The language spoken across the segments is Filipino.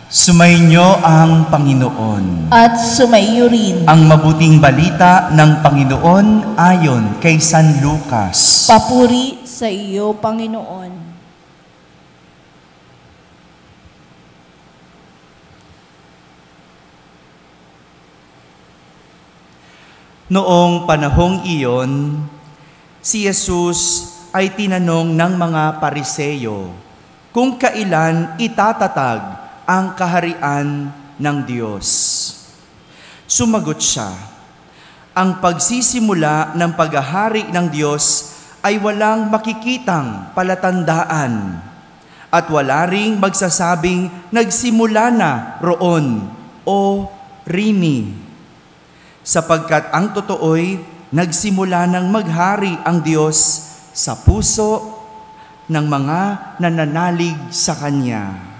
Sumainyo ang Panginoon. At sumaiyo rin. Ang mabuting balita ng Panginoon ayon kay San Lucas. Papuri sa iyo, Panginoon. Noong panahong iyon, si Jesus ay tinanong ng mga Pariseyo kung kailan itatatag ang kaharian ng Diyos. Sumagot siya, ang pagsisimula ng paghahari ng Diyos ay walang makikitang palatandaan at wala ring magsasabing nagsimula na roon o rini. Sapagkat ang totoo'y nagsimula ng maghari ang Diyos sa puso ng mga nananalig sa Kanya.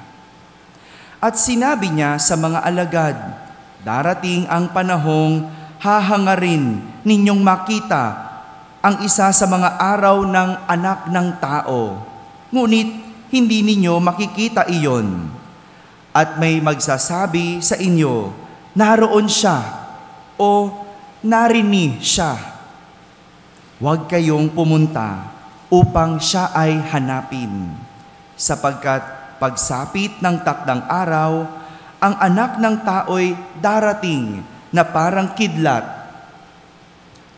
At sinabi niya sa mga alagad, darating ang panahong hahangarin ninyong makita ang isa sa mga araw ng anak ng tao. Ngunit hindi ninyo makikita iyon. At may magsasabi sa inyo, naroon siya o narini siya. Huwag kayong pumunta upang siya ay hanapin, sapagkat pagsapit ng takdang araw, ang anak ng tao'y darating na parang kidlat.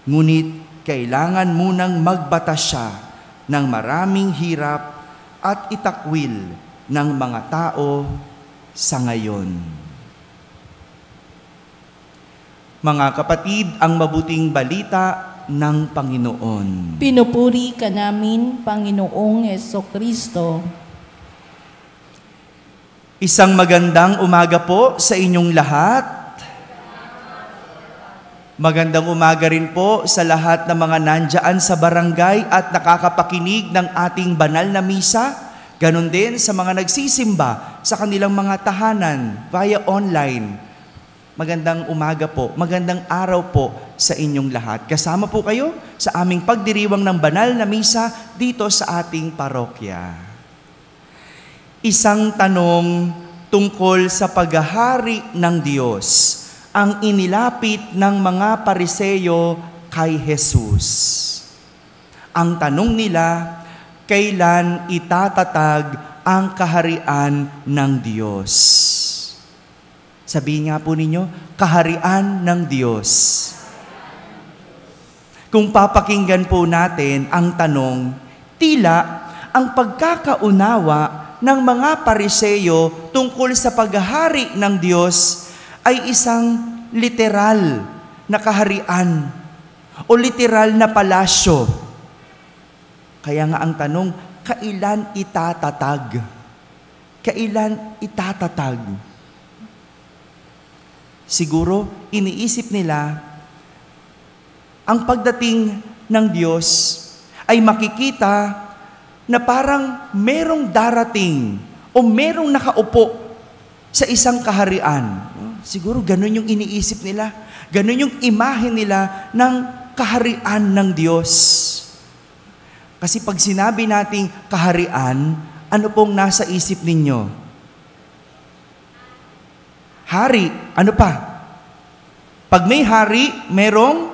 Ngunit kailangan munang magbata siya ng maraming hirap at itakwil ng mga tao sa ngayon. Mga kapatid, ang mabuting balita ng Panginoon. Pinupuri ka namin, Panginoong Jesucristo. Isang magandang umaga po sa inyong lahat. Magandang umaga rin po sa lahat ng mga nandyan sa barangay at nakakapakinig ng ating banal na misa. Ganon din sa mga nagsisimba sa kanilang mga tahanan via online. Magandang umaga po, magandang araw po sa inyong lahat. Kasama po kayo sa aming pagdiriwang ng banal na misa dito sa ating parokya. Isang tanong tungkol sa paghahari ng Diyos ang inilapit ng mga Pariseyo kay Jesus. Ang tanong nila, kailan itatatag ang kaharian ng Diyos? Sabihin nga po ninyo, kaharian ng Diyos. Kung papakinggan po natin ang tanong, tila ang pagkakaunawa ng mga Pariseyo tungkol sa paghahari ng Diyos ay isang literal na kaharian o literal na palasyo. Kaya nga ang tanong, kailan itatatag? Kailan itatatag? Siguro, iniisip nila, ang pagdating ng Diyos ay makikita na parang merong darating o merong nakaupo sa isang kaharian. Siguro ganun yung iniisip nila. Ganun yung imahe nila ng kaharian ng Diyos. Kasi pag sinabi nating kaharian, ano pong nasa isip ninyo? Hari. Ano pa? Pag may hari, merong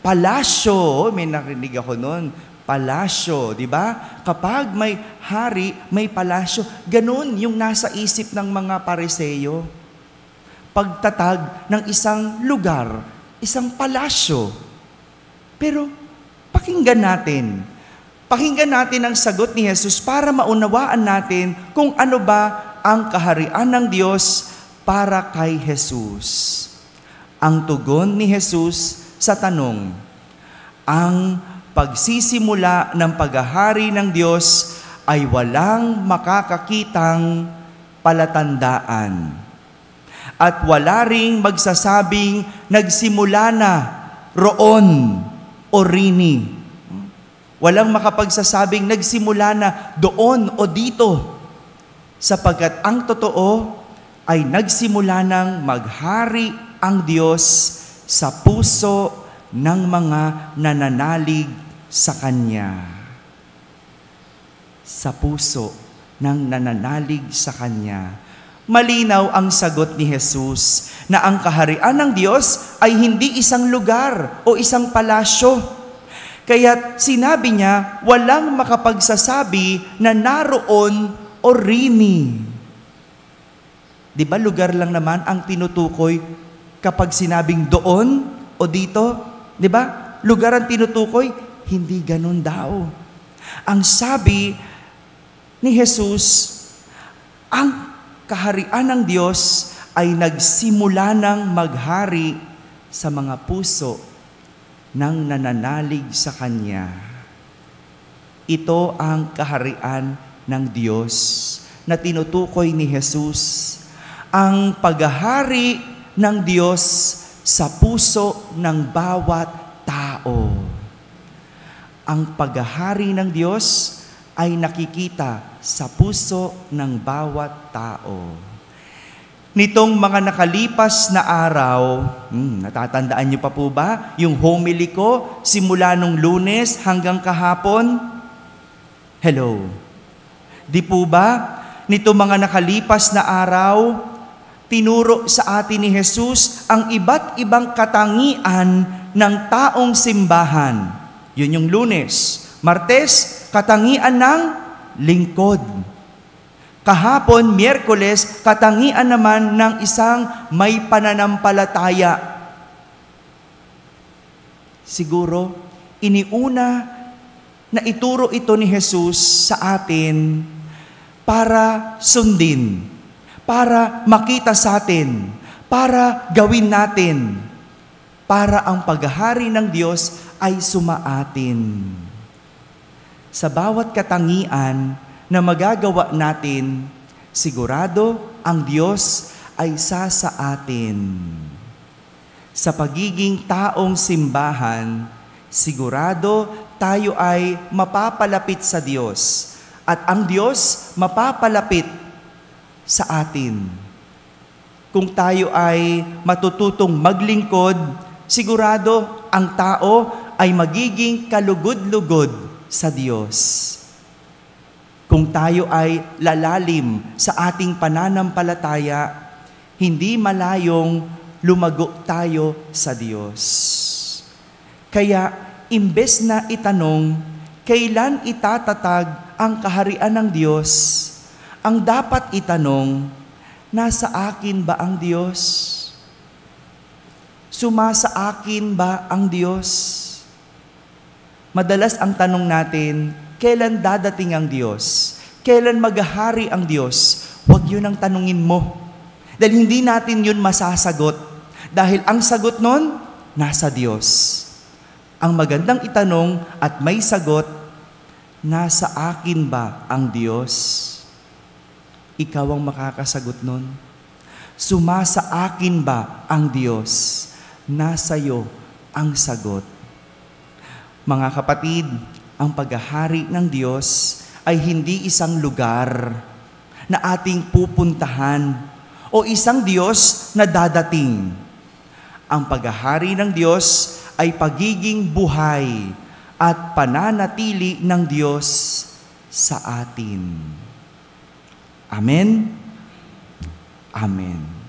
palasyo. May narinig ako noon. Palasyo, di ba? Kapag may hari, may palasyo. Ganun yung nasa isip ng mga Pariseyo. Pagtatag ng isang lugar, isang palasyo. Pero pakinggan natin. Pakinggan natin ang sagot ni Jesus para maunawaan natin kung ano ba ang kaharian ng Diyos para kay Jesus. Ang tugon ni Jesus sa tanong, ang pagsisimula ng paghahari ng Diyos ay walang makakakitang palatandaan. At wala ring magsasabing nagsimula na roon o rini. Walang makapagsasabing nagsimula na doon o dito. Sapagkat ang totoo ay nagsimula ng maghari ang Diyos sa puso ng mga nananalig sa Kanya. Sa puso ng nananalig sa Kanya. Malinaw ang sagot ni Jesus na ang kaharian ng Diyos ay hindi isang lugar o isang palasyo. Kaya't sinabi niya, walang makapagsasabi na naroon o rini. Di ba lugar lang naman ang tinutukoy kapag sinabing doon o dito? Di ba? Lugar ang tinutukoy, hindi ganun daw. Ang sabi ni Jesus, ang kaharian ng Diyos ay nagsimula ng maghari sa mga puso ng nananalig sa Kanya. Ito ang kaharian ng Diyos na tinutukoy ni Jesus. Ang paghahari ng Diyos sa puso ng bawat tao. Ang paghahari ng Diyos ay nakikita sa puso ng bawat tao. Nitong mga nakalipas na araw, natatandaan niyo pa po ba yung homily ko simula nung Lunes hanggang kahapon? Hello. Di po ba nitong mga nakalipas na araw, tinuro sa atin ni Jesus ang iba't ibang katangian ng taong simbahan. Yun yung Lunes. Martes, katangian ng lingkod. Kahapon, Miyerkules, katangian naman ng isang may pananampalataya. Siguro, iniuna na ituro ito ni Jesus sa atin para sundin, para makita sa atin, para gawin natin, para ang paghahari ng Diyos ay sumaatin. Sa bawat katangian na magagawa natin, sigurado ang Diyos ay sa atin. Sa pagiging taong simbahan, sigurado tayo ay mapapalapit sa Diyos at ang Diyos mapapalapit sa atin. Kung tayo ay matututong maglingkod, sigurado ang tao ay magiging kalugod-lugod sa Diyos. Kung tayo ay lalalim sa ating pananampalataya, hindi malayong lumago tayo sa Diyos. Kaya, imbes na itanong, kailan itatatag ang kaharian ng Diyos, ang dapat itanong, nasa akin ba ang Diyos? Sumasa akin ba ang Diyos? Madalas ang tanong natin, kailan dadating ang Diyos? Kailan maghahari ang Diyos? Huwag yun ang tanungin mo. Dahil hindi natin yun masasagot. Dahil ang sagot nun, nasa Diyos. Ang magandang itanong at may sagot, nasa akin ba ang Diyos? Ikaw ang makakasagot nun. Sumasa akin ba ang Diyos? Nasa iyo ang sagot. Mga kapatid, ang paghahari ng Diyos ay hindi isang lugar na ating pupuntahan o isang Diyos na dadating. Ang paghahari ng Diyos ay pagiging buhay at pananatili ng Diyos sa atin. Amen? Amen.